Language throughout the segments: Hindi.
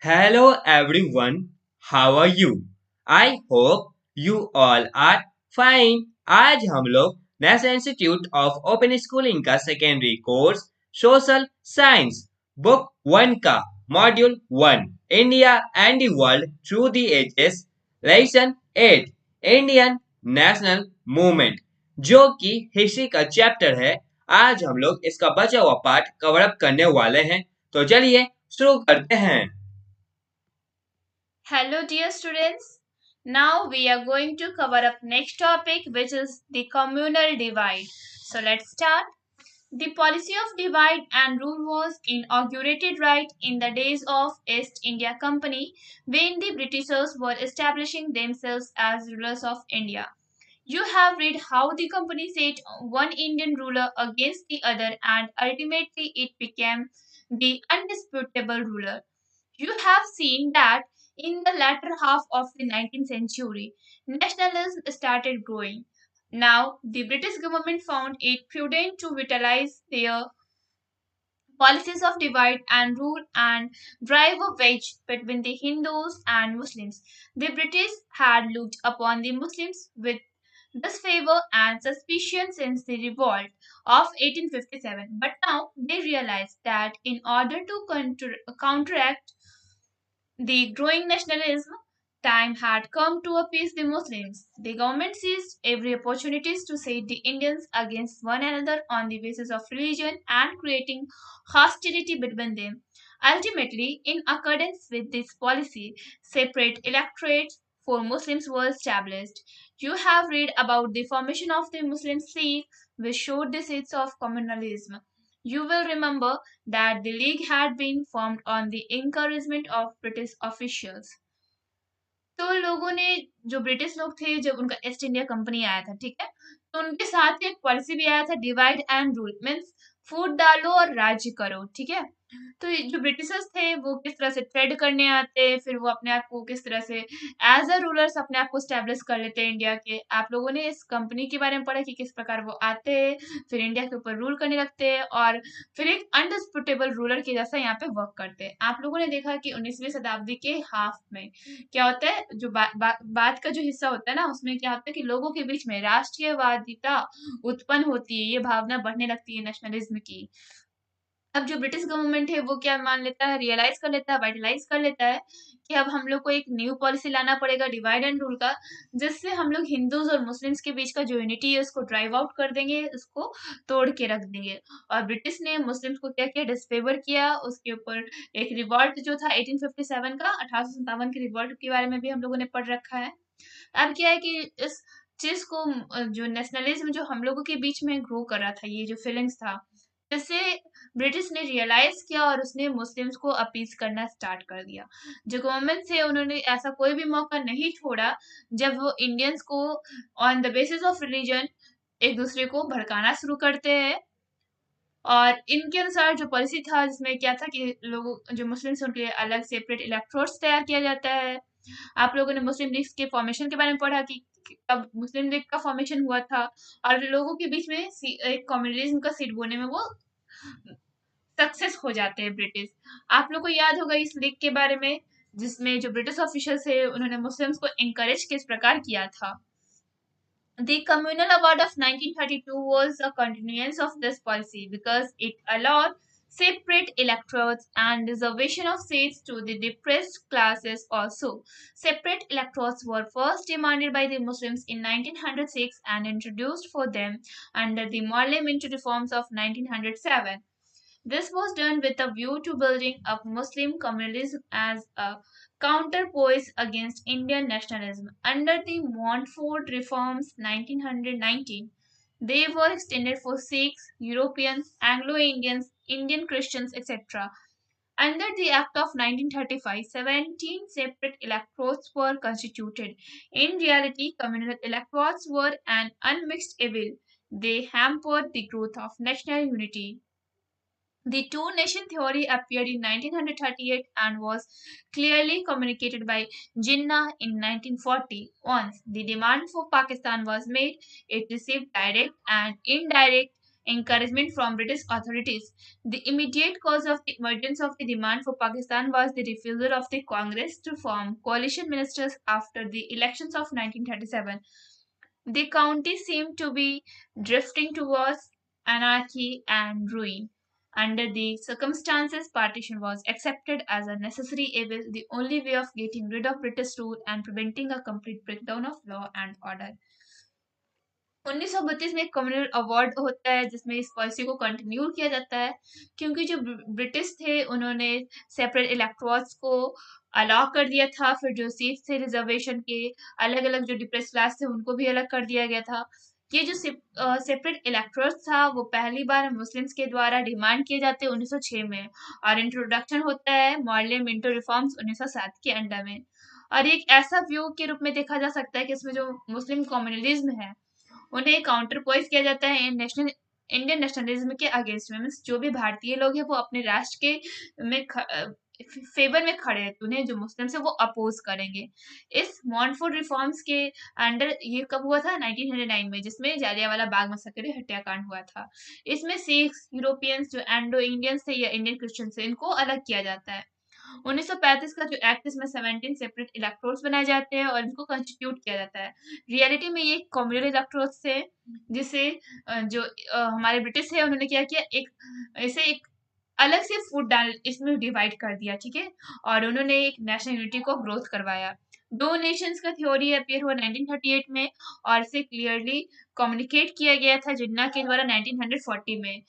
Hello everyone, how are you? I hope you all are fine. आज हम लोग National Institute of Open Schooling का secondary course social science book one का module one India and the world through the ages lesson 8 Indian national movement जो कि हिस्ट्री का चैप्टर है। आज हम लोग इसका बचा हुआ पार्ट कवर अप करने वाले हैं, तो चलिए शुरू करते हैं। Hello dear students. Now we are going to cover up next topic which is the communal divide. So let's start. The policy of divide and rule was inaugurated right in the days of East India Company when the Britishers were establishing themselves as rulers of India. You have read how the company set one Indian ruler against the other and ultimately it became the undisputable ruler. You have seen that in the latter half of the 19th century, nationalism started growing. Now, the British government found it prudent to vitalize their policies of divide and rule and drive a wedge between the Hindus and Muslims. The British had looked upon the Muslims with disfavor and suspicion since the revolt of 1857, but now they realize that in order to counteract the growing nationalism, time had come to appease the Muslims. The government seized every opportunity to set the Indians against one another on the basis of religion and creating hostility between them. Ultimately, in accordance with this policy, separate electorates for Muslims were established. You have read about the formation of the Muslim League, which showed the seeds of communalism. You will remember that the league had been formed on the encouragement of British officials. तो लोगों ने जो ब्रिटिश लोग थे जब उनका ईस्ट इंडिया कंपनी आया था, ठीक है, तो उनके साथ एक पॉलिसी भी आया था, डिवाइड एंड रूल मीन्स फूट डालो और राज्य करो, ठीक है। तो ये जो ब्रिटिशर्स थे वो किस तरह से ट्रेड करने आते, फिर वो अपने आप को किस तरह से एज अ रूलर्स अपने आप को स्टैब्लिश कर लेते हैं इंडिया के। आप लोगों ने इस कंपनी के बारे में पढ़ा कि किस प्रकार वो आते हैं, फिर इंडिया के ऊपर रूल करने लगते हैं और फिर एक अनडिस्प्यूटेबल रूलर के जैसा यहाँ पे वर्क करते हैं। आप लोगों ने देखा कि 19वीं शताब्दी के हाफ में क्या होता है, जो बात का जो हिस्सा होता है ना, उसमें क्या होता है कि लोगों के बीच में राष्ट्रीयवादिता उत्पन्न होती है, ये भावना बढ़ने लगती है नेशनलिज्म की। अब जो ब्रिटिश गवर्नमेंट है वो क्या मान लेता है, रियलाइज कर लेता है, वाइटलाइज कर लेता है कि अब हम लोग को एक न्यू पॉलिसी लाना पड़ेगा डिवाइड एंड रूल का, जिससे हम लोग हिंदूज और मुस्लिम्स के बीच का जो यूनिटी है उसको ड्राइव आउट कर देंगे, उसको तोड़ के रख देंगे। और ब्रिटिश ने मुस्लिम्स को क्या किया, डिसफेवर किया, उसके ऊपर एक रिवॉल्ट जो था 1857 का, 1857 के रिवॉल्ट के बारे में भी हम लोगों ने पढ़ रखा है। अब क्या है कि इस चीज को जो नेशनलिज्म जो हम लोगों के बीच में ग्रो कर रहा था, ये जो फीलिंग्स था, जैसे ब्रिटिश ने रियलाइज किया और उसने मुस्लिम्स को अपीज करना स्टार्ट कर दिया। जो गवर्नमेंट थे उन्होंने ऐसा कोई भी मौका नहीं छोड़ा जब वो इंडियंस को on the basis of religion एक दूसरे को भड़काना शुरू करते हैं। और इनके अनुसार जो पॉलिसी था जिसमें क्या था कि लोगों जो मुस्लिम्स उनके लिए अलग सेपरेट इलेक्ट्रोड्स तैयार किया जाता है। आप लोगों ने मुस्लिम लीग के फॉर्मेशन के बारे में पढ़ा कि कब मुस्लिम लीग का फॉर्मेशन हुआ था और लोगों के बीच में एक कम्युनलिज्म का सीट बोने में वो सक्सेस हो जाते हैं ब्रिटिश। आप लोग को याद होगा इस लीग के बारे में, जिसमें जो ब्रिटिश ऑफिसर्स है उन्होंने मुस्लिम्स को encourage किस प्रकार किया था। The Communal Award of 1932 was a continuance of this policy because it allowed separate electorates and reservation of seats to the depressed classes also. Separate electorates were first demanded by the Muslims in 1906 and introduced for them under the Parliamentary reforms of 1907. This was done with a view to building up Muslim communalism as a counterpoise against Indian nationalism. Under the Montfort reforms 1919, they were extended for Sikhs, Europeans, Anglo-Indians, Indian Christians, etc. Under the Act of 1935, 17 separate electorates were constituted. In reality, communal electorates were an unmixed evil. They hampered the growth of national unity. The two nation theory appeared in 1938 and was clearly communicated by Jinnah in 1940. Once the demand for Pakistan was made, it received direct and indirect encouragement from British authorities. The immediate cause of the emergence of the demand for Pakistan was the refusal of the Congress to form coalition ministers after the elections of 1937. The county seemed to be drifting towards anarchy and ruin. Under the circumstances, partition was accepted as a necessary evil, the only way of getting rid of British rule and preventing a complete breakdown of law and order. 1932 में एक कम्युनल अवार्ड होता है जिसमें इस पॉलिसी को कंटिन्यू किया जाता है क्योंकि जो ब्रिटिश थे उन्होंने सेपरेट इलेक्टोरेट्स को अलाउ कर दिया था। फिर जो सीट्स थे रिजर्वेशन के अलग अलग जो डिप्रेस क्लास थे उनको भी अलग कर दिया गया था। ये जो सेपरेट इलेक्टोरेट्स था वो पहली बार मुस्लिम्स के द्वारा डिमांड किए जाते 1906 में और इंट्रोडक्शन होता है मॉर्ले मिंटो रिफॉर्म्स 1907 के अंडर में। और एक ऐसा व्यू के रूप में देखा जा सकता है कि इसमें जो मुस्लिम कम्युनलिज्म है उन्हें काउंटर पोइस किया जाता है इंडियन नेशनलिज्म के अगेंस्ट में। मीन्स जो भी भारतीय लोग हैं वो अपने राष्ट्र के फेवर में खड़े हैं तो उन्हें जो मुस्लिम है वो अपोज करेंगे। इस मॉन्टफोर्ड रिफॉर्म्स के अंडर ये कब हुआ था 1909 में जिसमें जालियांवाला बाग मसक्कर हत्याकांड हुआ था। इसमें सिख्स यूरोपियंस जो एंडो इंडियंस थे या इंडियन क्रिश्चियन थे इनको अलग किया जाता है। 1935 का जो एक्ट इसमें 17 सेपरेट इलेक्टोरेट्स बनाए जाते हैं और इनको कंस्टिट्यूट किया जाता है। रियलिटी में ये कम्युनल इलेक्टोरेट्स थे जिसे जो हमारे ब्रिटिश है उन्होंने क्या किया एक इसे एक अलग से फूड डाल इसमें डिवाइड कर दिया, ठीक है, और उन्होंने एक नेशनल यूनिटी को ग्रोथ करवाया। दो नेशंस का थ्योरी अपियर हुआ 1938 में और इसे क्लियरली कम्युनिकेट किया गया था जिन्ना के द्वारा 1940 में।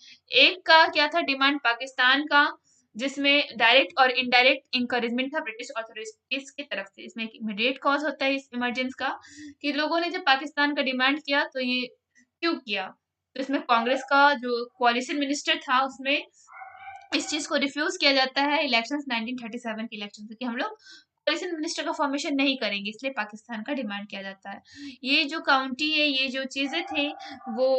एक का क्या था डिमांड पाकिस्तान का जिसमें डायरेक्ट और इनडायरेक्ट इंकरेजमेंट था ब्रिटिश अथॉरिटीज की तरफ से। इसमें एक इमीडिएट कॉज होता है इस इमरजेंस का कि लोगों ने जब पाकिस्तान का डिमांड किया तो ये क्यों किया, तो इसमें कांग्रेस का जो कोalition मिनिस्टर था उसमें इस चीज को रिफ्यूज किया जाता है इलेक्शंस 1937 के इलेक्शन कि हम लोग कोalition मिनिस्टर का फॉर्मेशन नहीं करेंगे, इसलिए पाकिस्तान का डिमांड किया जाता है। ये जो काउंटी है ये जो चीजें थे वो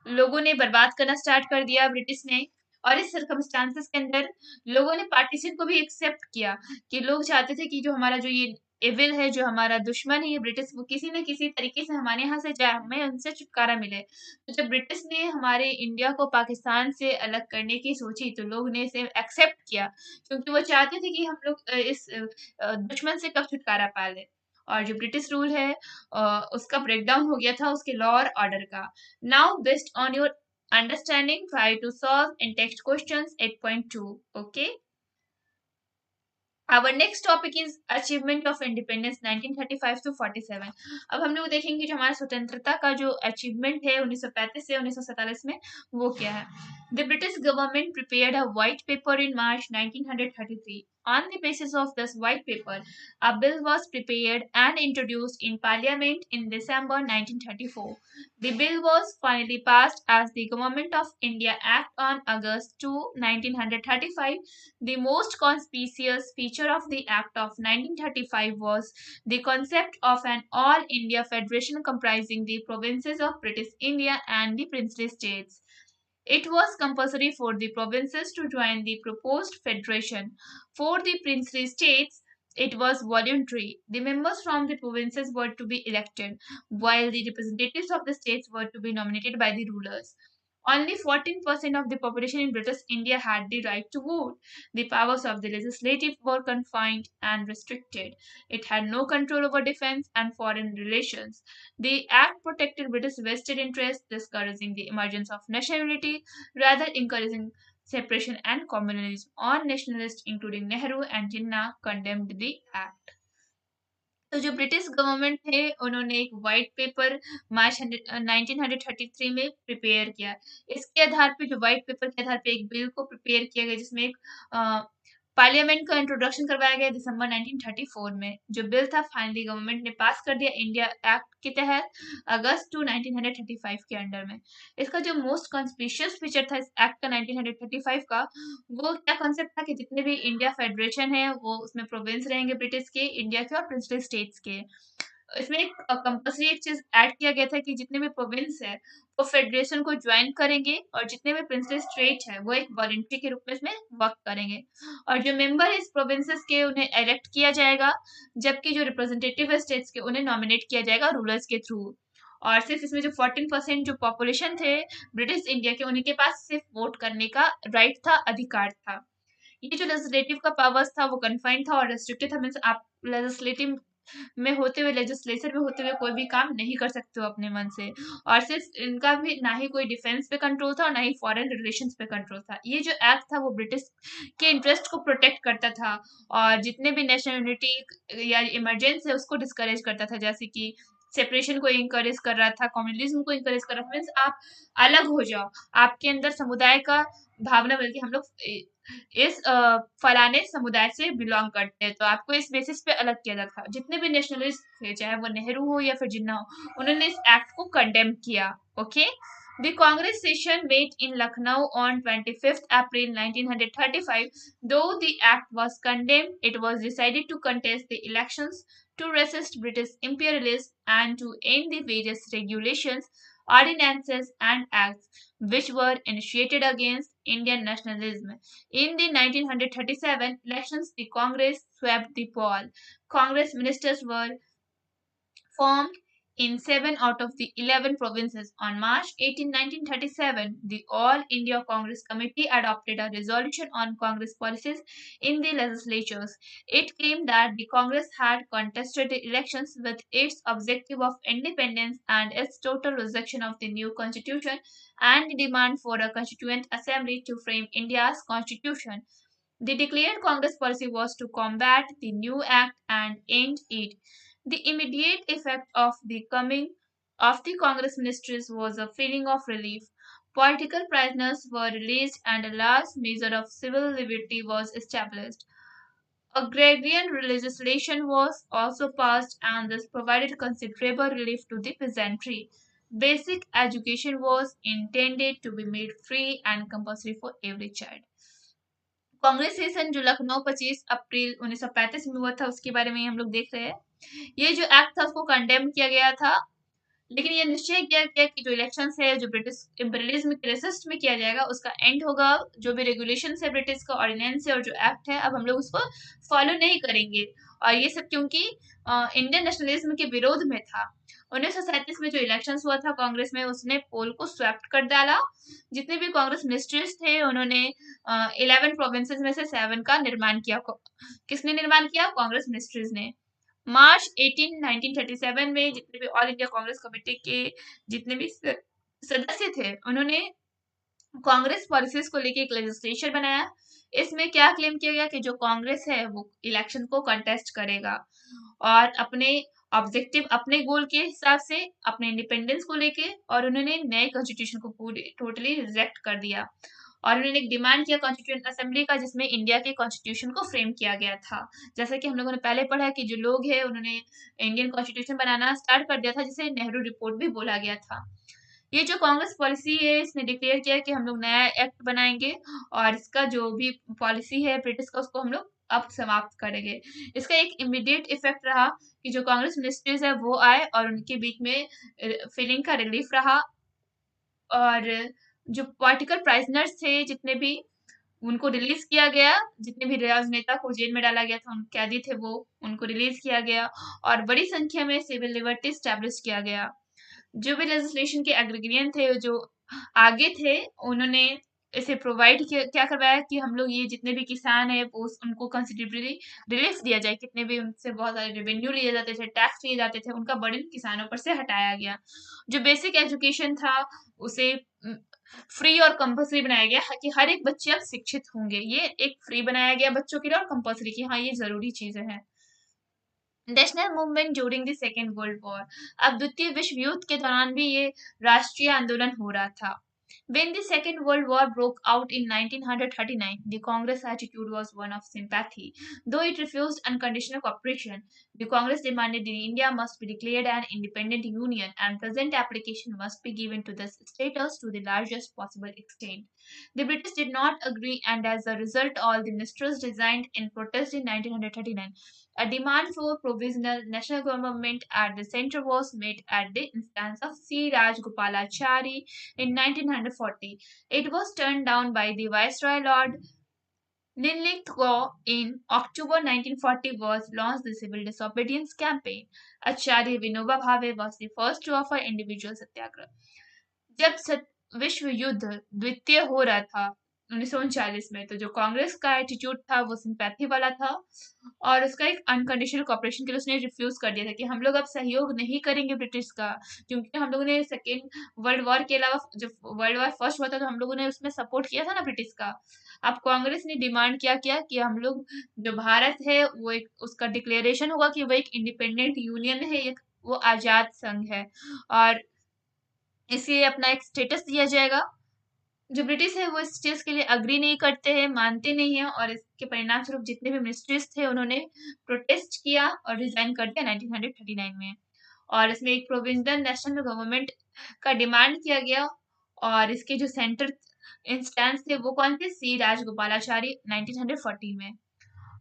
लोगों ने बर्बाद करना स्टार्ट कर दिया ब्रिटिश ने और इस सर्कमस्टांसेस के अंदर लोगों ने पार्टीशन को भी एक्सेप्ट किया कि लोग चाहते थे कि जो हमारा जो ये एविल है जो हमारा दुश्मन है ये ब्रिटिश वो किसी न किसी तरीके से हमारे यहाँ से जाए, हमें उनसे छुटकारा मिले। तो जब ब्रिटिश ने हमारे इंडिया को पाकिस्तान से अलग करने की सोची तो लोग ने इसे एक्सेप्ट किया क्योंकि वो चाहते थे कि हम लोग इस दुश्मन से कब छुटकारा पा ले। और जो ब्रिटिश रूल है उसका ब्रेकडाउन हो गया था उसके लॉ और ऑर्डर का। Now based on your understanding, try to solve in text questions 8.2. Okay. Our next topic is achievement of independence 1935 to 47. अब हम लोग देखेंगे जो हमारा स्वतंत्रता का जो अचीवमेंट है 1935 से 1947 में वो क्या है। The British government prepared a white paper in March 1933. On the basis of this white paper, a bill was prepared and introduced in Parliament in December 1934. The bill was finally passed as the Government of India Act on August 2, 1935. The most conspicuous feature of the Act of 1935 was the concept of an all India federation comprising the provinces of British India and the princely states. It was compulsory for the provinces to join the proposed federation. For the princely states, it was voluntary. The members from the provinces were to be elected, while the representatives of the states were to be nominated by the rulers. Only 14% of the population in British India had the right to vote. The powers of the legislative were confined and restricted. It had no control over defense and foreign relations. The Act protected British vested interests, discouraging the emergence of national unity, rather encouraging separation and communalism. All nationalists, including Nehru and Jinnah, condemned the Act. तो जो ब्रिटिश गवर्नमेंट है उन्होंने एक वाइट पेपर मार्च 1933 में प्रिपेयर किया। इसके आधार पे जो वाइट पेपर के आधार पे एक बिल को प्रिपेयर किया गया जिसमें एक पार्लियामेंट का इंट्रोडक्शन करवाया गया दिसंबर 1934 में। जो बिल था फाइनली गवर्नमेंट ने पास कर दिया इंडिया एक्ट के तहत अगस्त 2 1935 के अंडर में। इसका जो मोस्ट कॉन्स्पिशियस फीचर था इस एक्ट का 1935 का वो क्या कॉन्सेप्ट था कि जितने भी इंडिया फेडरेशन है वो उसमें प्रोविंस रहेंगे ब्रिटिश के, इंडिया के और प्रिंसली स्टेट्स के। इसमें एक कंपल्सरी एक चीज ऐड किया गया था कि जितने भी प्रोविंस है वो फेडरेशन को ज्वाइन करेंगे और जितने भी प्रिंसली स्टेट है वो एक वॉलंटरी के रूप में इसमें वर्क करेंगे और जो मेंबर है इस प्रोविंसेस के उन्हें इलेक्ट किया जाएगा जबकि जो रिप्रेजेंटेटिव है स्टेट्स के उन्हें नॉमिनेट किया जाएगा रूलर्स के थ्रू। और सिर्फ इसमें जो 14% जो पॉपुलेशन थे ब्रिटिश इंडिया के, उन्हीं के पास सिर्फ वोट करने का राइट था, अधिकार था। ये जो लेजिस्लेटिव का पावर्स था वो कन्फाइंड था और रेस्ट्रिक्टेड था, मीन्स आप लेजिस्लेटिव में होते हुए, लेजिस्लेचर में होते हुए कोई भी काम नहीं कर सकते हो अपने मन से। और सिर्फ इनका भी ना ही कोई डिफेंस पे कंट्रोल था और ना ही फॉरेन रिलेशंस पे कंट्रोल था। ये जो एक्ट था वो ब्रिटिश के इंटरेस्ट को प्रोटेक्ट करता था और जितने भी नेशनल यूनिटी या इमरजेंसी है उसको डिस्करेज करता था, जैसे कि सेपरेशन को इंकरेज कर रहा था, कम्युनलिज्म को इंकरेज कर रहा था, मीन्स आप अलग हो जाओ, आपके अंदर समुदाय का भावना, बल्कि हम लोग इस फलाने समुदाय से बिलोंग करते हैं तो आपको इस बेसिस पे अलग किया जाता था। जितने भी नेशनलिस्ट थे, चाहे वो नेहरू हो या फिर जिन्ना हो, उन्होंने इस एक्ट को कंडेम किया। Okay, The Congress session met in Lucknow on 25th April 1935. Though the act was condemned, it was decided to contest the elections to resist British imperialism and to end the various regulations, ordinances, and acts which were initiated against Indian nationalism. In the 1937 elections, the Congress swept the poll. Congress ministers were formed in 7 out of the 11 provinces. On March 18, 1937, the All India Congress Committee adopted a resolution on Congress policies in the legislatures. It claimed that the Congress had contested the elections with its objective of independence and its total rejection of the new constitution and the demand for a constituent assembly to frame India's constitution. The declared Congress policy was to combat the new act and end it. The immediate effect of the coming of the Congress ministries was a feeling of relief. Political prisoners were released and a large measure of civil liberty was established. Agrarian legislation was also passed and this provided considerable relief to the peasantry. Basic education was intended to be made free and compulsory for every child. Congress session जो लखनऊ 25 अप्रैल 1935 में हुआ था उसके बारे में हम लोग देख रहे हैं। ये जो एक्ट था उसको कंडेम किया गया था, लेकिन ये निश्चय किया गया कि जो इलेक्शंस है जो ब्रिटिश इंपीरियलिज्म के रेसिस्ट में किया जाएगा उसका एंड होगा। जो भी रेगुलेशन है ब्रिटिश का ऑर्डिनेंस है और जो एक्ट है अब हम लोग उसको फॉलो नहीं करेंगे। और ये सब क्योंकि इंडियन नेशनलिज्म के विरोध में था। 1937 में जो इलेक्शंस हुआ था कांग्रेस में, उसने पोल को स्वैप्ट कर डाला। जितने भी कांग्रेस मिनिस्टर्स थे उन्होंने 11 प्रोविंसेस में से 7 का निर्माण किया। किसने निर्माण किया? कांग्रेस मिनिस्टर्स ने। मार्च 18, 1937 में जितने भी ऑल इंडिया कांग्रेस कमेटी के जितने भी सदस्य थे उन्होंने कांग्रेस पॉलिसीज को लेके एक लेजिस्लेचर बनाया। इसमें क्या क्लेम किया गया कि जो कांग्रेस है वो इलेक्शन को कंटेस्ट करेगा और अपने ऑब्जेक्टिव, अपने गोल के हिसाब से, अपने इंडिपेंडेंस को लेके, और उन्होंने नए कॉन्स्टिट्यूशन को पूरी टोटली रिजेक्ट कर दिया। और उन्होंने एक डिमांड किया कॉन्स्टिट्यूएंट असेंबली का जिसमें इंडिया के कॉन्स्टिट्यूशन को फ्रेम किया गया था। जैसा कि हम लोगों ने पहले पढ़ा है कि जो लोग हैं उन्होंने इंडियन कॉन्स्टिट्यूशन बनाना स्टार्ट कर दिया था जिसे नेहरू रिपोर्ट भी बोला गया था। ये जो कांग्रेस पॉलिसी है इसने डिक्लेयर किया कि हम लोग नया एक्ट बनाएंगे और इसका जो भी पॉलिसी है ब्रिटिश का उसको हम लोग अब समाप्त करेंगे। इसका एक इमीडिएट इफेक्ट रहा कि जो कांग्रेस मिनिस्ट्रीज है वो आए और उनके बीच में फीलिंग का रिलीफ रहा और जो पॉलिटिकल प्राइजनर्स थे जितने भी उनको रिलीज किया गया। जितने भी राजनेता को जेल में डाला गया था, उन कैदी थे वो, उनको रिलीज किया गया और बड़ी संख्या में सिविल लिबर्टी स्टैब्लिश किया गया। जो भी लेजिस्लेशन के एग्रीगेरियन थे जो आगे थे उन्होंने इसे प्रोवाइड क्या करवाया कि हम लोग ये जितने भी किसान है वो उनको कंसिडरेबली रिलीफ दिया जाए। कितने भी उनसे बहुत सारे रेवेन्यू लिए जाते थे, टैक्स लिए जाते थे, उनका बर्डन किसानों पर से हटाया गया। जो बेसिक एजुकेशन था उसे फ्री और कंपल्सरी बनाया गया कि हर एक बच्चे अब शिक्षित होंगे। ये एक फ्री बनाया गया बच्चों के लिए और कंपल्सरी की हाँ ये जरूरी चीजें हैं। National movement during the second world war, अब द्वितीय विश्व युद्ध के दौरान भी ये राष्ट्रीय आंदोलन हो रहा था। When the Second World War broke out in 1939, the Congress attitude was one of sympathy. Though it refused unconditional cooperation, the Congress demanded that India must be declared an independent union and present application must be given to this status to the largest possible extent. The British did not agree, and as a result, all the ministers resigned in protest in 1939. A demand for provisional national government at the center was made at the instance of C. Rajagopalachari in 1940. It was turned down by the Viceroy Lord Ninlithgow in October 1940 was launched the civil disobedience campaign. Acharya Vinoba Bhave was the first to offer individual satyagrah. जब विश्व युद्ध द्वितीय हो रहा था 1939 में, तो जो कांग्रेस का एटीट्यूड था वो सिंपैथी वाला था और उसका एक अनकंडीशनल कॉपरेशन के लिए उसने रिफ्यूज कर दिया था कि हम लोग अब सहयोग नहीं करेंगे ब्रिटिश का, क्योंकि हम लोगों ने सेकेंड वर्ल्ड वॉर के अलावा जब वर्ल्ड वॉर फर्स्ट हुआ था तो हम लोगों ने उसमें सपोर्ट किया था ना ब्रिटिश का। अब कांग्रेस ने डिमांड किया क्या कि हम लोग जो भारत है वो एक उसका डिक्लेरेशन होगा कि वो एक इंडिपेंडेंट यूनियन है, एक वो आजाद संघ है और इसलिए अपना एक स्टेटस दिया जाएगा। जो ब्रिटिश है वो इस चीज के लिए अग्री नहीं करते हैं, मानते नहीं है और इसके परिणाम स्वरूप जितने भी मिनिस्ट्रीज थे उन्होंने प्रोटेस्ट किया और रिजाइन कर दिया 1939 में। और इसमें एक प्रोविजनल नेशनल गवर्नमेंट का डिमांड किया गया और इसके जो सेंटर इंस्टेंस थे वो कौन थे, सी राजगोपालाचारी 1914 में।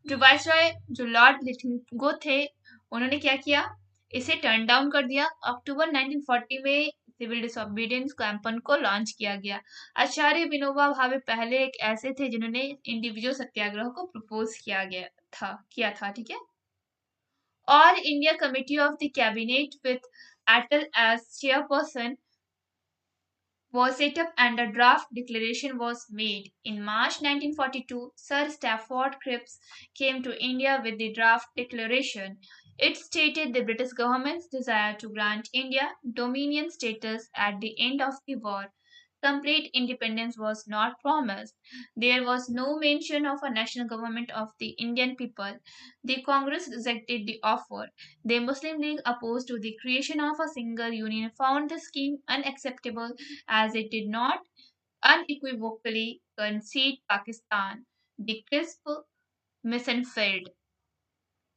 जो वाइसरॉय जो लॉर्ड लिथिंगो थे उन्होंने क्या किया, इसे टर्न डाउन कर दिया। अक्टूबर 1940 में सिविल डिसोबीडियंस कैंपेन को लॉन्च किया गया। आचार्य विनोबा भावे पहले एक ऐसे थे जिन्होंने इंडिविजुअल सत्याग्रह को प्रपोज किया था ठीक है। और India committee of the cabinet with Attlee as chairperson was set up and a draft declaration was made. In March 1942, Sir Stafford Cripps came to India with the draft declaration. It stated the British government's desire to grant India dominion status at the end of the war. Complete independence was not promised. There was no mention of a national government of the Indian people. The Congress rejected the offer. The Muslim League, opposed to the creation of a single union, found the scheme unacceptable as it did not unequivocally concede Pakistan. The crisp mission failed.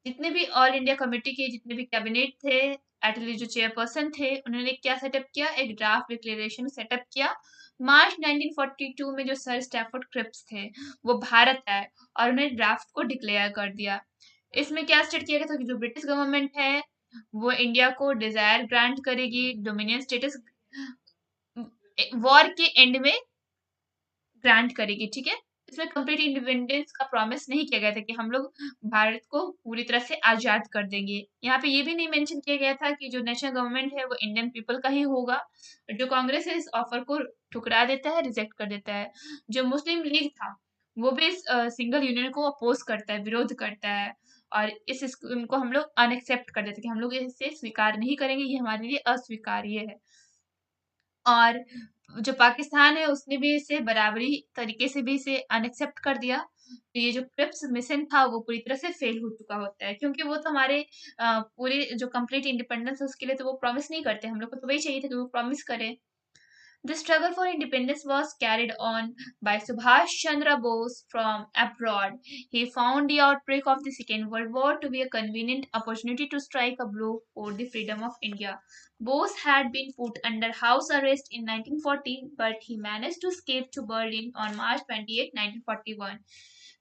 जितने भी ऑल इंडिया कमेटी के जितने भी कैबिनेट थे, एटली जो चेयरपर्सन थे, उन्होंने क्या सेटअप किया, एक ड्राफ्ट डिक्लेरेशन सेटअप किया। मार्च 1942 में जो सर स्टैफोर्ड क्रिप्स थे वो भारत आए और उन्हें ड्राफ्ट को डिक्लेयर कर दिया। इसमें क्या स्टेट किया गया था कि जो ब्रिटिश गवर्नमेंट है वो इंडिया को डिजायर ग्रांट करेगी, डोमिनियन स्टेटस वॉर के एंड में ग्रांट करेगी, ठीक है। इसमें कंप्लीट इंडिपेंडेंस का प्रॉमिस नहीं किया गया था कि हम लोग भारत को पूरी तरह से आजाद कर देंगे। यहाँ पे ये भी नहीं मेंशन किया गया था कि जो नेशनल गवर्नमेंट है वो इंडियन पीपल का ही होगा। जो कांग्रेस है इस ऑफर को ठुकरा देता है, रिजेक्ट कर देता है। जो मुस्लिम लीग था वो भी इस सिंगल यूनियन को अपोज करता है, विरोध करता है और इस स्कीम को हम लोग अनएक्सेप्ट कर देते हैं कि हम लोग इसे स्वीकार नहीं करेंगे, ये हमारे लिए अस्वीकार्य है। और जो पाकिस्तान है उसने भी इसे बराबरी तरीके से भी इसे अनएक्सेप्ट कर दिया। तो ये जो क्रिप्स मिशन था वो पूरी तरह से फेल हो चुका होता है, क्योंकि वो तो हमारे पूरे जो कंप्लीट इंडिपेंडेंस है उसके लिए तो वो प्रॉमिस नहीं करते। हम लोग को तो वही चाहिए था कि वो प्रॉमिस करें। The struggle for independence was carried on by Subhash Chandra Bose from abroad. He found the outbreak of the Second World War to be a convenient opportunity to strike a blow for the freedom of India. Bose had been put under house arrest in 1940, but he managed to escape to Berlin on March 28, 1941.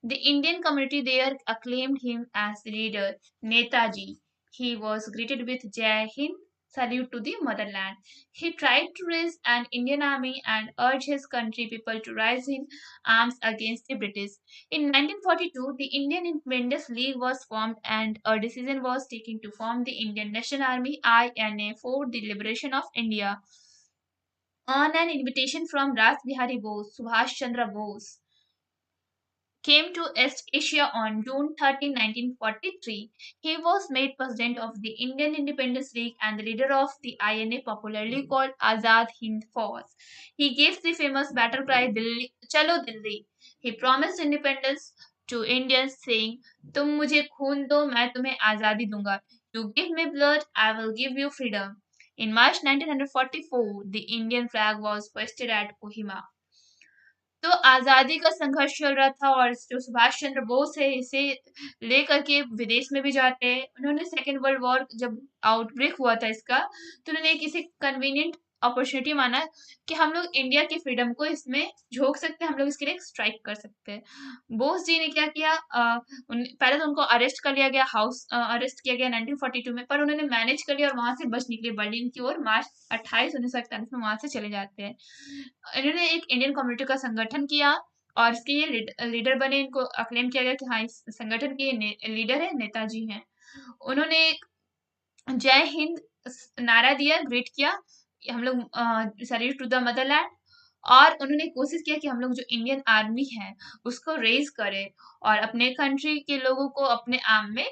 The Indian community there acclaimed him as the leader, Netaji. He was greeted with Jai Hind, salute to the motherland. He tried to raise an Indian army and urge his country people to rise in arms against the British. In 1942, the Indian Independence League was formed and a decision was taken to form the Indian National Army INA for the liberation of India. On an invitation from Raj Bihari Bose, Subhash Chandra Bose came to East Asia on June 13, 1943. He was made president of the Indian Independence League and the leader of the INA, popularly called Azad Hind Force. He gave the famous battle cry Dilli, Chalo Dilli. He promised independence to Indians, saying, "तुम मुझे खून दो, मैं तुम्हें आजादी दूंगा. You give me blood, I will give you freedom." In March 1944, the Indian flag was hoisted at Kohima. तो आजादी का संघर्ष चल रहा था और जो सुभाष चंद्र बोस है इसे लेकर के विदेश में भी जाते हैं। उन्होंने सेकेंड वर्ल्ड वॉर जब आउटब्रेक हुआ था इसका, तो उन्होंने एक इसे कन्वीनियंट अपॉर्चुनिटी माना कि हम लोग इंडिया की फ्रीडम को इसमें झोंक सकते हैं, हम लोग इसके लिए स्ट्राइक कर सकते हैं। बोस जी ने क्या किया, पहले तो उनको अरेस्ट कर लिया गया, हाउस अरेस्ट किया गया 1942 में, पर उन्होंने मैनेज कर लिया और वहां से बच निकले बर्लिन की ओर। मार्च 28, 1941 में वहां से चले जाते हैं। इन्होंने एक इंडियन कम्युनिटी का संगठन किया और इसके ये लीडर बने, इनको अक्लेम किया गया कि हाँ इस संगठन के ये लीडर है, नेताजी हैं। उन्होंने एक जय हिंद नारा दिया, ग्रीट किया कि हम लोग सैल्यूट टू द मदरलैंड, और उन्होंने कोशिश किया कि हम लोग जो इंडियन आर्मी है उसको रेज करें और अपने कंट्री के लोगों को अपने आर्म में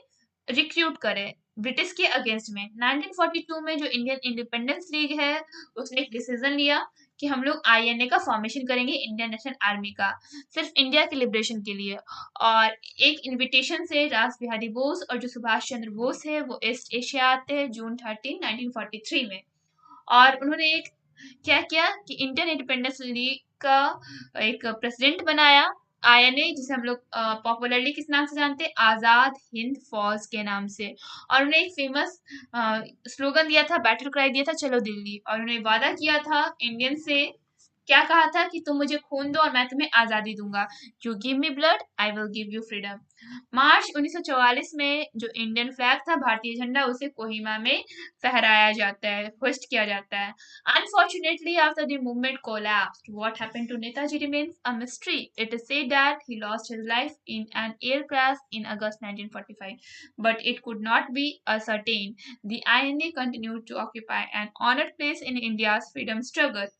रिक्रूट करें ब्रिटिश के अगेंस्ट में। 1942 में जो इंडियन इंडिपेंडेंस लीग है उसने एक डिसीजन लिया कि हम लोग आईएनए का फॉर्मेशन करेंगे, इंडियन नेशनल आर्मी का, सिर्फ इंडिया के लिबरेशन के लिए। और एक इनविटेशन से रास बिहारी बोस और जो सुभाष चंद्र बोस है वो ईस्ट एशिया आते हैं जून 13 1943 में। और उन्होंने एक क्या किया कि इंडियन इंडिपेंडेंस लीग का एक प्रेसिडेंट बनाया आईएनए, जिसे हम लोग पॉपुलरली किस नाम से जानते हैं, आजाद हिंद फौज के नाम से। और उन्हें एक फेमस स्लोगन दिया था, बैटल क्राई दिया था, चलो दिल्ली। और उन्होंने वादा किया था इंडियन से, क्या कहा था कि तुम मुझे खून दो और मैं तुम्हें आजादी दूंगा, you give me blood I will give you freedom. March 1944 में जो इंडियन फ्लैग था, भारतीय झंडा, उसे कोहिमा में फहराया जाता है, होस्ट किया जाता है। Unfortunately, after the movement collapsed, what happened to Netaji remains a mystery. It is said that he lost his life in an air crash in August 1945, but it could not be ascertained. The INA continued to occupy an honored place in India's freedom struggle.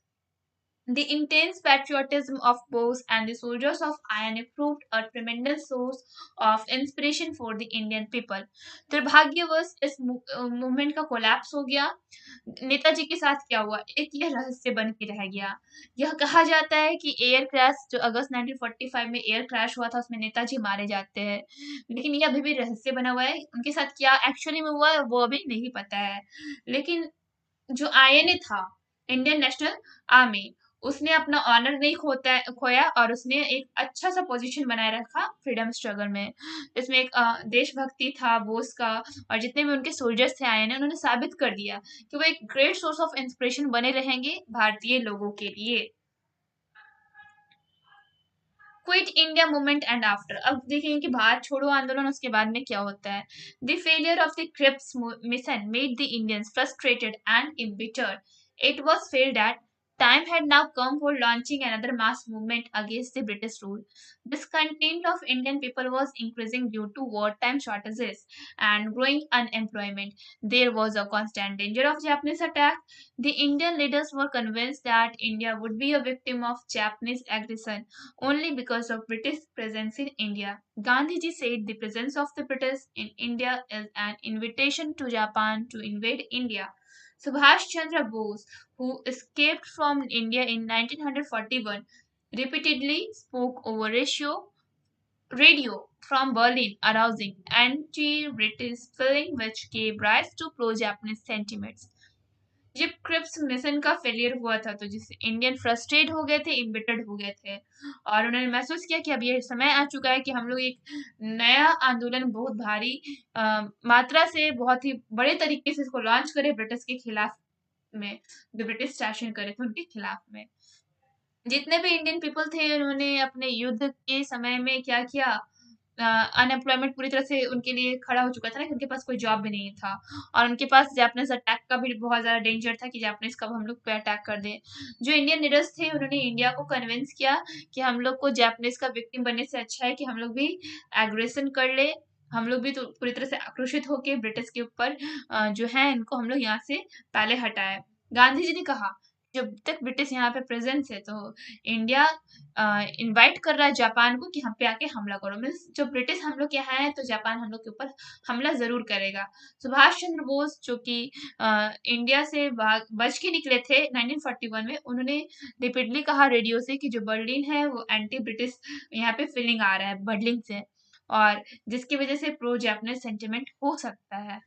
The intense patriotism of Bose and the soldiers of INA proved a tremendous source of inspiration for the Indian people. दुर्भाग्यवश इस मूवमेंट का कोलैप्स हो गया। नेताजी के साथ क्या हुआ, एक यह रहस्य बन के रह गया। यह कहा जाता है कि एयर क्रैश जो अगस्त 1945 में एयर क्रैश हुआ था उसमें नेताजी मारे जाते हैं, लेकिन यह अभी भी रहस्य बना हुआ है। उनके साथ क्या एक्चुअली में हुआ है वो अभी नहीं पता है। लेकिन जो आईएनए था, इंडियन नेशनल आर्मी, उसने अपना ऑनर नहीं खोया और उसने एक अच्छा सा पोजीशन बनाए रखा फ्रीडम स्ट्रगल में। इसमें एक देशभक्ति था बोस का, और जितने भी उनके सोल्जर्स थे आईएनए, उन्होंने साबित कर दिया कि वो एक ग्रेट सोर्स ऑफ इंस्पिरेशन बने रहेंगे भारतीय लोगों के लिए। Quit India movement and after, अब देखेंगे कि भारत छोड़ो आंदोलन उसके बाद में क्या होता है। The failure of the Cripps mission made the Indians frustrated and embittered. It was felt that time had now come for launching another mass movement against the British rule. Discontent of Indian people was increasing due to wartime shortages and growing unemployment. There was a constant danger of Japanese attack. The Indian leaders were convinced that India would be a victim of Japanese aggression only because of British presence in India. Gandhiji said the presence of the British in India is an invitation to Japan to invade India. Subhash Chandra Bose, who escaped from India in 1941, repeatedly spoke over radio from Berlin, arousing anti-British feeling which gave rise to pro-Japanese sentiments. जब क्रिप्स मिशन का फेलियर हुआ था तो जिससे इंडियन फ्रस्ट्रेट हो गए थे, इम्बिटर्ड हो गए थे, और उन्होंने महसूस किया कि अब ये समय आ चुका है कि हम लोग एक नया आंदोलन बहुत भारी मात्रा से, बहुत ही बड़े तरीके से इसको लॉन्च करें ब्रिटिश के खिलाफ में, जो ब्रिटिश शासन करे थे उनके खिलाफ में। जितने भी इंडियन पीपल थे उन्होंने अपने युद्ध के समय में क्या किया, अनएम्प्लॉयमेंट पूरी तरह से उनके लिए खड़ा हो चुका था ना, कि उनके पास कोई जॉब भी नहीं था, और उनके पास जापानीज अटैक का भी बहुत ज़्यादा डेंजर था कि जापानीज कब हम लोग पे अटैक कर दें। जो इंडियन लीडर्स थे उन्होंने इंडिया को कन्विंस किया कि हम लोग को जापानीज का विक्टिम बनने से अच्छा है कि हम लोग भी एग्रेशन कर ले, हम लोग भी तो पूरी तरह से आक्रोशित होकर ब्रिटिश के ऊपर जो है इनको हम लोग यहाँ से पहले हटाए। गांधी जी ने कहा जब तक ब्रिटिश यहाँ पे प्रेजेंस है तो इंडिया इनवाइट कर रहा है जापान को कि हम पे आके हमला करो, मीन्स जो ब्रिटिश हम लोग के यहाँ है तो जापान हम लोग के ऊपर हमला जरूर करेगा। सुभाष चंद्र बोस जो कि इंडिया से बच के निकले थे 1941 में, उन्होंने रिपीटली कहा रेडियो से कि जो बर्लिन है वो एंटी ब्रिटिश यहाँ पे फीलिंग आ रहा है बर्लिन से, और जिसकी वजह से प्रो जापानीज सेंटिमेंट हो सकता है।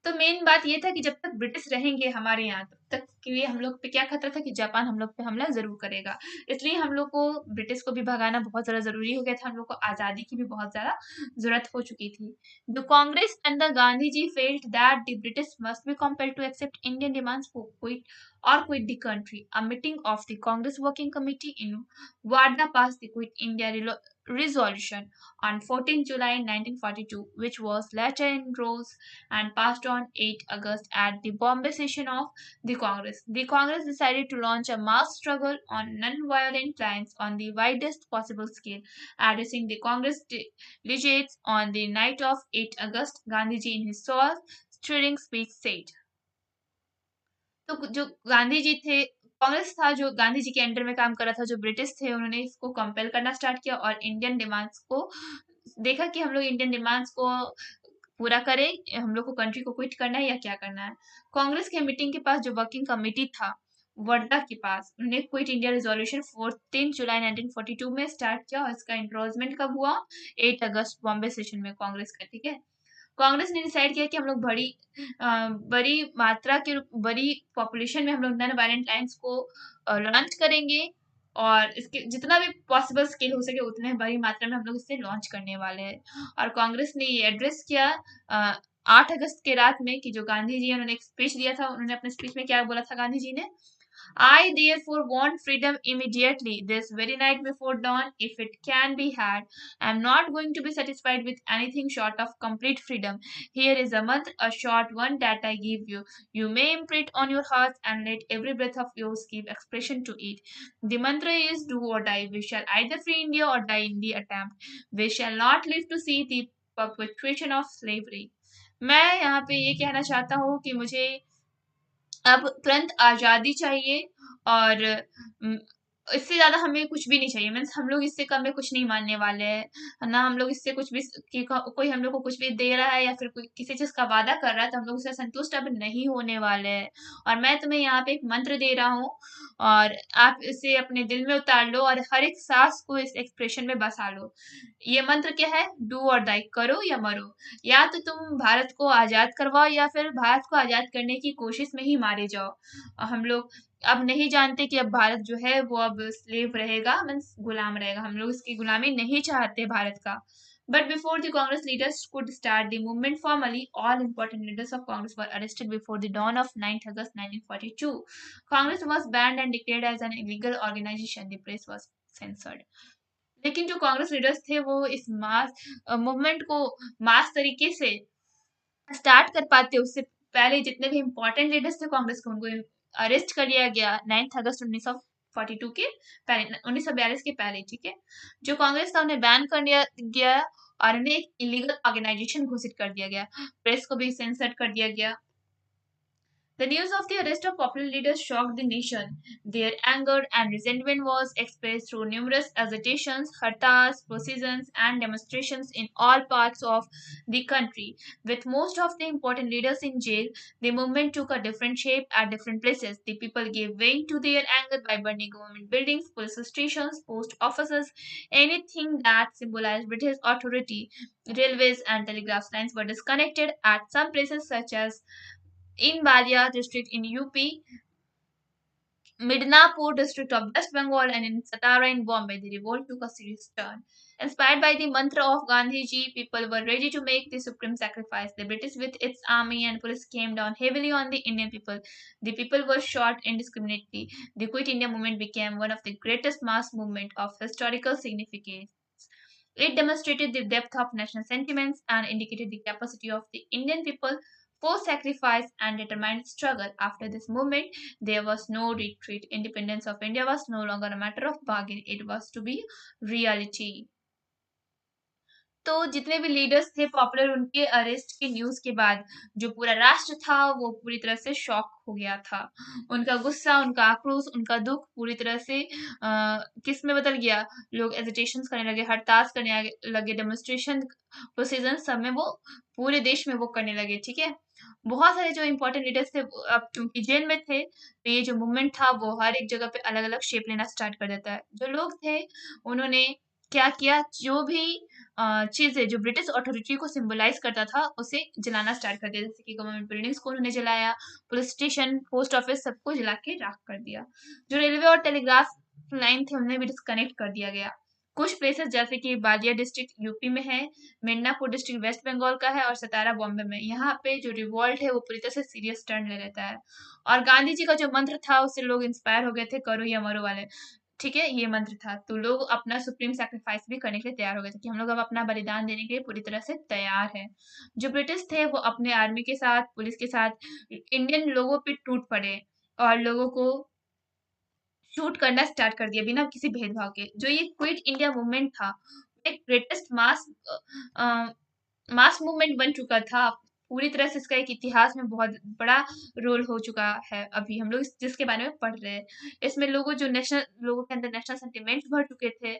तो मेन बात ये था कि जब तक ब्रिटिश रहेंगे हमारे यहाँ तब तक के लिए हम लोग पे क्या खतरा था कि जापान हम लोग पे हमला जरूर करेगा, इसलिए हम लोग को ब्रिटिश को भी भगाना बहुत ज़्यादा ज़रूरी हो गया था, हम लोग को आज़ादी की भी बहुत ज़्यादा ज़रूरत हो चुकी थी। The Congress and the Gandhi ji felt that the British must be compelled to accept Indian demands for quit or quit the country. A meeting of the Congress Working Committee in Wardha passed the Quit India resolution on 14 July 1942, which was later endorsed and passed on 8 August at the Bombay session of the Congress. The Congress decided to launch a mass struggle on non-violent lines on the widest possible scale. Addressing the Congress delegates on the night of 8 August, Gandhiji in his soul-stirring speech said, तो जो गांधी जी थे, कांग्रेस था जो गांधी जी के अंडर में काम कर रहा था, जो ब्रिटिश थे उन्होंने इसको कंपेल करना स्टार्ट किया और इंडियन डिमांड्स को देखा कि हम लोग इंडियन डिमांड्स को पूरा करें, हम लोग को कंट्री को क्विट करना है या क्या करना है। कांग्रेस के मीटिंग के पास जो वर्किंग कमेटी था वर्धा के पास, उन्होंने क्विट इंडिया रेजोल्यूशन 14 जुलाई 1942 में स्टार्ट किया और इसका इंट्रोजमेंट कब हुआ? 8 अगस्त बॉम्बे सेशन में कांग्रेस का। ठीक है, कांग्रेस ने डिसाइड किया कि हम लोग बड़ी पॉपुलेशन में हम लोग नॉन वायलेंट लाइन्स को लॉन्च करेंगे और इसके जितना भी पॉसिबल स्केल हो सके उतने बड़ी मात्रा में हम लोग इसे लॉन्च करने वाले हैं। और कांग्रेस ने ये एड्रेस किया 8 अगस्त के रात में कि जो गांधी जी उन्होंने एक स्पीच दिया था, उन्होंने अपने स्पीच में क्या बोला था गांधी जी ने, I therefore want freedom immediately, this very night before dawn, if it can be had. I am not going to be satisfied with anything short of complete freedom. Here is a mantra, a short one that I give you. You may imprint on your hearts and let every breath of yours give expression to it. The mantra is do or die. We shall either free India or die in the attempt. We shall not live to see the perpetuation of slavery. मैं यहाँ पे ये कहना चाहता हूँ कि मुझे अब तुरंत आज़ादी चाहिए और इससे ज़्यादा हमें कुछ भी नहीं चाहिए। मीन्स हम लोग इससे कम में कुछ नहीं मानने वाले हैं ना, हम लोग इससे कुछ भी कि कोई हम लोग को कुछ भी दे रहा है या फिर कोई किसी चीज़ का वादा कर रहा है तो हम लोग उससे संतुष्ट अब नहीं होने वाले हैं। और मैं तुम्हें यहाँ पे एक मंत्र दे रहा हूँ और आप इसे अपने दिल में उतार लो और हर एक सांस को इस एक्सप्रेशन में बसा लो। ये मंत्र क्या है? डू और डाई, करो या मरो। या तो तुम भारत को आज़ाद करवाओ या फिर भारत को आज़ाद करने की कोशिश में ही मारे जाओ। हम लोग अब नहीं जानते कि अब भारत जो है वो अब स्लेव रहेगा, मीन्स गुलाम रहेगा। हम लोग इसकी गुलामी नहीं चाहते भारत का। But before the Congress leaders could start the movement formally, all important leaders of Congress were arrested before the dawn of 9th August 1942. Congress was banned and declared as an illegal organization. The press was censored. लेकिन जो कांग्रेस लीडर्स थे वो इस मास मूवमेंट को मास तरीके से स्टार्ट कर पाते उससे पहले जितने भी इम्पोर्टेंट लीडर्स थे कांग्रेस के उनको अरेस्ट कर लिया गया 9 अगस्त 1942 के पहले, 1942 के पहले। ठीक है, जो कांग्रेस था उन्हें बैन कर दिया गया और उन्हें एक इलीगल ऑर्गेनाइजेशन घोषित कर दिया गया। प्रेस को भी सेंसर कर दिया गया। The news of the arrest of popular leaders shocked the nation. Their anger and resentment was expressed through numerous agitations, hartals, processions, and demonstrations in all parts of the country. With most of the important leaders in jail, the movement took a different shape at different places. The people gave way to their anger by burning government buildings, police stations, post offices, anything that symbolized British authority. Railways and telegraph lines were disconnected at some places, such as in Balia district in UP, Midnapur district of West Bengal, and in Satara in Bombay, the revolt took a serious turn. Inspired by the mantra of Gandhiji, people were ready to make the supreme sacrifice. The British, with its army and police, came down heavily on the Indian people. The people were shot indiscriminately. The Quit India movement became one of the greatest mass movements of historical significance. It demonstrated the depth of national sentiments and indicated the capacity of the Indian people for sacrifice and determined struggle. After this movement, there was no retreat. Independence of India was no longer a matter of bargain, it was to be reality. तो जितने भी लीडर्स थे पॉपुलर, उनके अरेस्ट की न्यूज के बाद जो पूरा राष्ट्र था वो पूरी तरह से शॉक हो गया था। उनका गुस्सा, उनका आक्रोश, उनका दुख पूरी तरह से किस में बदल गया? लोग एजिटेशन करने लगे, हड़ताल करने लगे, डेमोन्स्ट्रेशन, प्रोसीजन सब में वो पूरे देश में वो करने लगे। ठीक है, बहुत सारे जो इम्पोर्टेंट लीडर्स थे अब क्योंकि जेल में थे तो ये जो मूवमेंट था वो हर एक जगह पे अलग अलग शेप लेना स्टार्ट कर देता है। जो लोग थे उन्होंने क्या किया, जो भी चीजें जो ब्रिटिश अथॉरिटी को सिंबलाइज करता था उसे जलाना स्टार्ट कर दिया। जैसे कि गवर्नमेंट बिल्डिंग्स को उन्होंने जलाया, पुलिस स्टेशन, पोस्ट ऑफिस सबको जला के राख कर दिया। जो रेलवे और टेलीग्राफ लाइन थे उन्हें भी डिस्कनेक्ट कर दिया गया। कुछ प्लेसेस जैसे कि बालिया डिस्ट्रिक्ट यूपी में है, मिदनापुर डिस्ट्रिक्ट वेस्ट बंगाल का है और सतारा बॉम्बे में। यहाँ पे जो रिवॉल्ट है वो पूरी तरह से सीरियस टर्न ले लेता है। और गांधी जी का जो मंत्र था उससे लोग इंस्पायर हो गए थे, करो या मरो वाले। ठीक है, ये मंत्र था, तो लोग अपना सुप्रीम सैक्रिफाइस भी करने के लिए तैयार हो गए थे कि हम लोग अब अपना बलिदान देने के लिए पूरी तरह से तैयार है। जो ब्रिटिश थे वो अपने आर्मी के साथ, पुलिस के साथ इंडियन लोगों पे टूट पड़े और लोगों को शूट करना स्टार्ट कर दिया बिना किसी भेदभाव के। जो ये क्विट इंडिया मूवमेंट था, एक ग्रेटेस्ट मास मूवमेंट बन चुका था। पूरी तरह से इसका एक इतिहास में बहुत बड़ा रोल हो चुका है। अभी हम लोग जिसके बारे में पढ़ रहे हैं, इसमें लोगों के अंदर नेशनल सेंटिमेंट्स भर चुके थे।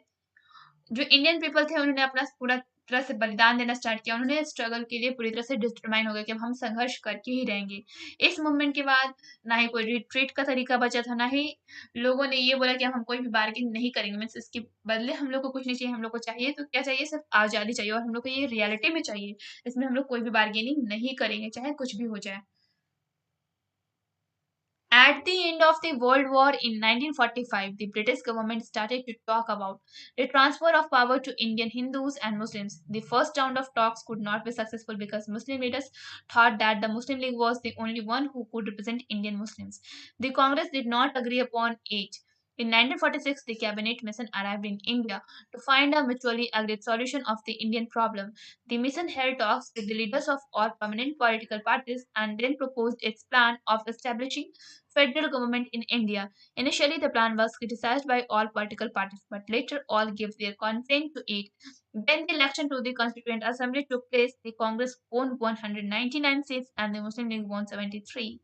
जो इंडियन पीपल थे उन्होंने अपना पूरा तरह से बलिदान देना स्टार्ट किया। उन्होंने स्ट्रगल के लिए पूरी तरह से डिटरमाइन हो गए कि अब हम संघर्ष करके ही रहेंगे। इस मूवमेंट के बाद ना ही कोई रिट्रीट का तरीका बचा था, ना ही लोगों ने ये बोला कि अब हम कोई भी बार्गेन नहीं करेंगे। मीन्स इसके बदले हम लोग को कुछ नहीं चाहिए, हम लोग को चाहिए तो क्या चाहिए, सिर्फ आज़ादी चाहिए और हम लोग को ये रियलिटी में चाहिए। इसमें हम लोग कोई भी बार्गेनिंग नहीं करेंगे चाहे कुछ भी हो जाए। At the end of the World War in 1945, the British government started to talk about the transfer of power to Indian Hindus and Muslims. The first round of talks could not be successful because Muslim leaders thought that the Muslim League was the only one who could represent Indian Muslims. The Congress did not agree upon it. In 1946, the cabinet mission arrived in India to find a mutually agreed solution of the Indian problem. The mission held talks with the leaders of all prominent political parties and then proposed its plan of establishing federal government in India. Initially, the plan was criticized by all political parties, but later all gave their consent to it. When the election to the Constituent Assembly took place, the Congress won 199 seats and the Muslim League won 73.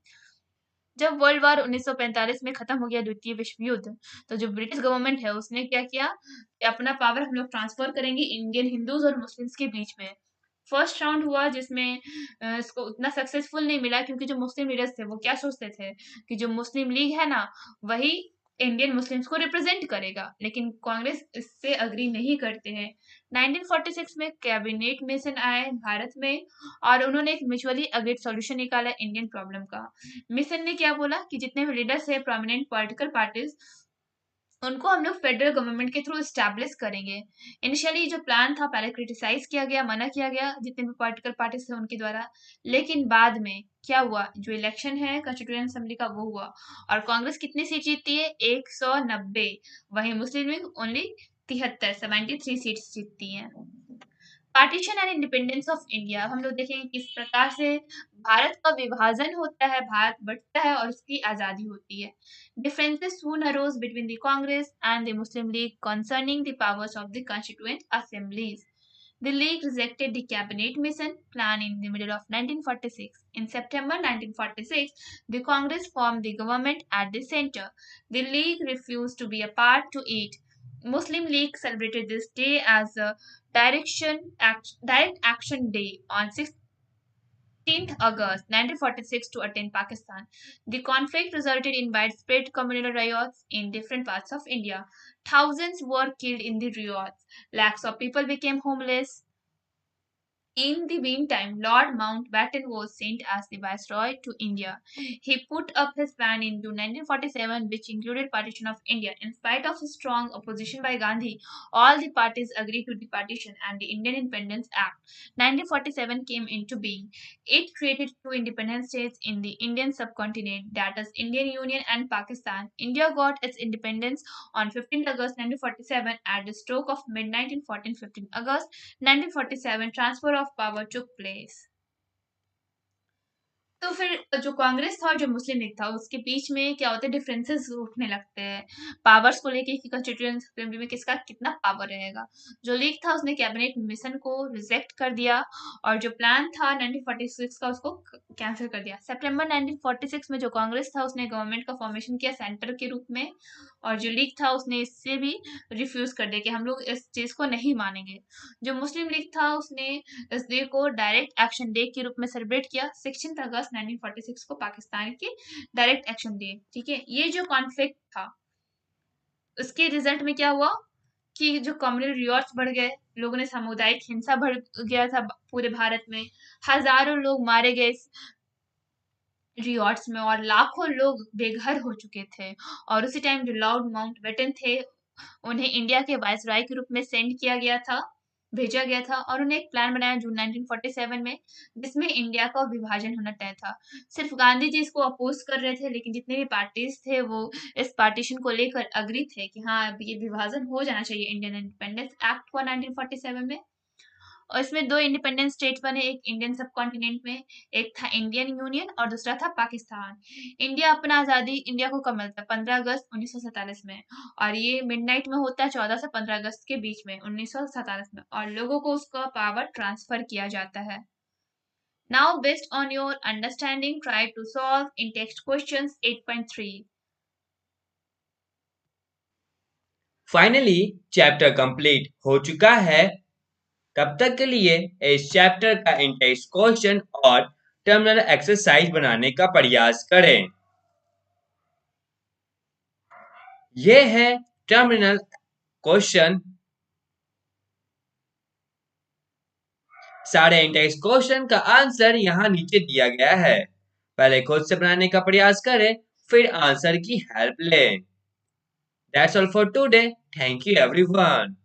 जब वर्ल्ड वार 1945 में खत्म हो गया द्वितीय विश्व युद्ध, तो जो ब्रिटिश गवर्नमेंट है उसने क्या किया कि अपना पावर हम लोग ट्रांसफर करेंगे इंडियन हिंदूज और मुस्लिम्स के बीच में। फर्स्ट राउंड हुआ जिसमें इसको उतना सक्सेसफुल नहीं मिला, क्योंकि जो मुस्लिम लीडर्स थे वो क्या सोचते थे कि जो मुस्लिम लीग है ना वही इंडियन मुस्लिम्स को रिप्रेजेंट करेगा, लेकिन कांग्रेस इससे अग्री नहीं करते हैं। 1946 में कैबिनेट मिशन आए भारत में और उन्होंने एक म्यूचुअली अग्रीड सॉल्यूशन निकाला इंडियन प्रॉब्लम का। मिशन ने क्या बोला कि जितने भी लीडर्स है प्रोमिनेंट पॉलिटिकल पार्टीज, उनको हम लोग फेडरल गवर्नमेंट के थ्रू स्टैब्लिश करेंगे। इनिशियली जो प्लान था पहले क्रिटिसाइज किया गया, मना किया गया जितने भी पॉलिटिकल पार्टीज थे उनके द्वारा, लेकिन बाद में क्या हुआ, जो इलेक्शन है कॉन्स्टिट्यूएंट असेंबली का वो हुआ और कांग्रेस कितनी सीट जीतती है, 190। वहीं मुस्लिम लीग ओनली 73, 73 सीट्स जीतती हैं। Partition and independence of India, हम लोग देखेंगे किस प्रकार से भारत का विभाजन होता है, भारत बंटता है और उसकी आजादी होती है। Differences soon arose between the Congress and the Muslim League concerning the powers of the constituent assemblies. The League rejected the cabinet mission plan in the middle of 1946. In September 1946, the Congress formed the government at the center. The League refused to be a part to it. Muslim League celebrated this day as a Direct Action Day on 16th August 1946 to attend Pakistan. The conflict resulted in widespread communal riots in different parts of India. Thousands were killed in the riots. Lakhs of people became homeless. In the meantime, Lord Mountbatten was sent as the Viceroy to India. He put up his plan into 1947, which included partition of India. In spite of strong opposition by Gandhi, all the parties agreed to the partition and the Indian Independence Act. 1947 came into being. It created two independent states in the Indian subcontinent, that is, Indian Union and Pakistan. India got its independence on 15th August 1947 at the stroke of midnight in 15 August 1947 transfer of power took place. तो फिर जो कांग्रेस था और जो मुस्लिम लीग था उसके बीच में क्या होते हैं, डिफरेंसेस उठने लगते हैं पावर्स को लेके कि कॉन्स्टिट्यूएंट असेंबली में किसका कितना पावर रहेगा। जो लीग था उसने कैबिनेट मिशन को रिजेक्ट कर दिया और जो प्लान था 1946 का उसको कैंसिल कर दिया। सितंबर 1946 में जो कांग्रेस था उसने गवर्नमेंट का फॉर्मेशन किया सेंटर के रूप में और जो लीग था उसने इससे भी रिफ्यूज कर दिया कि हम लोग इस चीज को नहीं मानेंगे। जो मुस्लिम लीग था उसने इस डे को डायरेक्ट एक्शन डे के रूप में सेलिब्रेट किया 16 अगस्त 1946 को पाकिस्तान की डायरेक्ट एक्शन डे। ठीक है, ये जो कॉन्फ्लिक्ट था उसके रिजल्ट में क्या हुआ कि जो कम्युनल रिवॉर्ड्स बढ़ गए, लोगों ने सामुदायिक हिंसा बढ़ गया था पूरे भारत में, हजारों लोग मारे गए रिवॉर्ड्स में और लाखों लोग बेघर हो चुके थे। और उसी टाइम जो लॉर्ड माउंटबेटन थे उन्हें इंडिया के वायसराय के रूप में भेजा गया था और उन्हें एक प्लान बनाया जून 1947 में, जिसमें इंडिया का विभाजन होना तय था। सिर्फ गांधी जी इसको अपोज कर रहे थे, लेकिन जितने भी पार्टीज थे वो इस पार्टीशन को लेकर अग्री थे कि हाँ अब ये विभाजन हो जाना चाहिए। इंडियन इंडिपेंडेंस एक्ट हुआ 1947 में, और इसमें दो इंडिपेंडेंट स्टेट बने, एक इंडियन सब कॉन्टिनेंट में, एक था इंडियन यूनियन और दूसरा था पाकिस्तान। इंडिया को कब मिलता है? 15 अगस्त 1947 में, और ये मिडनाइट में होता है 14 से 15 अगस्त के बीच में 1947 में, और लोगों को उसका पावर ट्रांसफर किया जाता है। Now based on your understanding try to solve in text questions 8.3। Finally chapter complete हो चुका है। तब तक के लिए इस चैप्टर का इंटेक्स्ट क्वेश्चन और टर्मिनल एक्सरसाइज बनाने का प्रयास करें। ये है टर्मिनल क्वेश्चन। सारे इंटेक्स्ट क्वेश्चन का आंसर यहाँ नीचे दिया गया है। पहले खुद से बनाने का प्रयास करें, फिर आंसर की हेल्प लें। That's all for today. Thank you everyone.